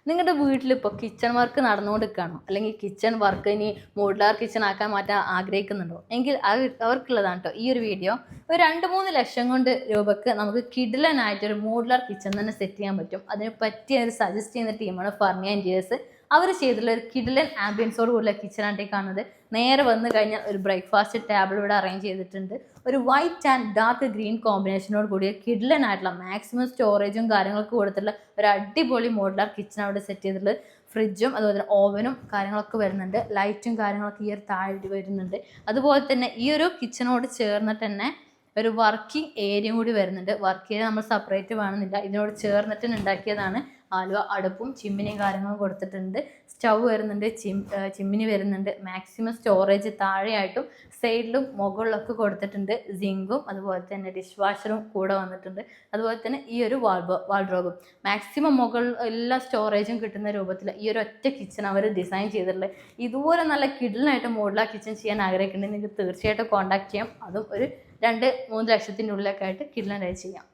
നിങ്ങളുടെ വീട്ടിലിപ്പോൾ kitchen work നടന്നുകൊണ്ടിരിക്കുകയാണോ, അല്ലെങ്കിൽ kitchen work ഇനി മോഡുലാർ കിച്ചൺ ആക്കാൻ മാറ്റാൻ ആഗ്രഹിക്കുന്നുണ്ടോ എങ്കിൽ അവർക്കുള്ളതാണ് കേട്ടോ ഈ ഒരു വീഡിയോ. ഒരു 2-3 ലക്ഷം രൂപക്ക് നമുക്ക് കിഡിലനായിട്ടൊരു മോഡുലാർ കിച്ചൺ തന്നെ സെറ്റ് ചെയ്യാൻ പറ്റും. അതിന് പറ്റിയ ഒരു സജസ്റ്റ് ചെയ്യുന്ന ടീമാണ് ഫർണിയ ഇന്റീരിയേഴ്സ്. അവർ ചെയ്തിട്ടുള്ള ഒരു കിഡിലൻ ആംബിയൻസോട് കൂടിയുള്ള കിച്ചണായിട്ടേ കാണുന്നത്. നേരെ വന്നു കഴിഞ്ഞാൽ ഒരു ബ്രേക്ക്ഫാസ്റ്റ് ടേബിൾ ഇവിടെ അറേഞ്ച് ചെയ്തിട്ടുണ്ട്. ഒരു വൈറ്റ് ആൻഡ് ഡാർക്ക് ഗ്രീൻ കോമ്പിനേഷനോട് കൂടിയ കിഡിലൻ ആയിട്ടുള്ള മാക്സിമം സ്റ്റോറേജും കാര്യങ്ങളൊക്കെ കൊടുത്തിട്ടുള്ള ഒരു അടിപൊളി മോഡുലാർ കിച്ചൺ അവിടെ സെറ്റ് ചെയ്തിട്ടുള്ളത്. ഫ്രിഡ്ജും അതുപോലെ തന്നെ ഓവനും കാര്യങ്ങളൊക്കെ വരുന്നുണ്ട്. ലൈറ്റും കാര്യങ്ങളൊക്കെ ഈ ഒരു താഴെ വരുന്നുണ്ട്. അതുപോലെ തന്നെ ഈ ഒരു കിച്ചണോട് ചേർന്നിട്ട് തന്നെ ഒരു വർക്കിംഗ് ഏരിയയും കൂടി വരുന്നുണ്ട്. വർക്ക് ഏരിയ നമ്മൾ സെപ്പറേറ്റ് വേണമെന്നില്ല, ഇതിനോട് ചേർന്നിട്ട് ഉണ്ടാക്കിയതാണ്. ആലുവ അടുപ്പും ചിമ്മിനിയും കാര്യങ്ങളും കൊടുത്തിട്ടുണ്ട്. സ്റ്റൗ വരുന്നുണ്ട്, ചിമ്മിനി വരുന്നുണ്ട്. മാക്സിമം സ്റ്റോറേജ് താഴെയായിട്ടും സൈഡിലും മുകളിലൊക്കെ കൊടുത്തിട്ടുണ്ട്. സിങ്കും അതുപോലെ തന്നെ ഡിഷ് വാഷറും കൂടെ വന്നിട്ടുണ്ട്. അതുപോലെ തന്നെ ഈ ഒരു വാൾഡ്രോബും മാക്സിമം മുകളിൽ എല്ലാ സ്റ്റോറേജും കിട്ടുന്ന രൂപത്തിൽ ഈ ഒരു ഒറ്റ കിച്ചൺ അവർ ഡിസൈൻ ചെയ്തിട്ടുള്ളത്. ഇതുപോലെ നല്ല കിഡിലായിട്ട് മോഡുലാർ കിച്ചൺ ചെയ്യാൻ ആഗ്രഹിക്കുന്നുണ്ടെങ്കിൽ നിങ്ങൾക്ക് തീർച്ചയായിട്ടും കോൺടാക്ട് ചെയ്യാം. അതും ഒരു 2-3 ലക്ഷത്തിൻ്റെ ഉള്ളിലൊക്കെ ആയിട്ട് കിഡിലനായി ചെയ്യാം.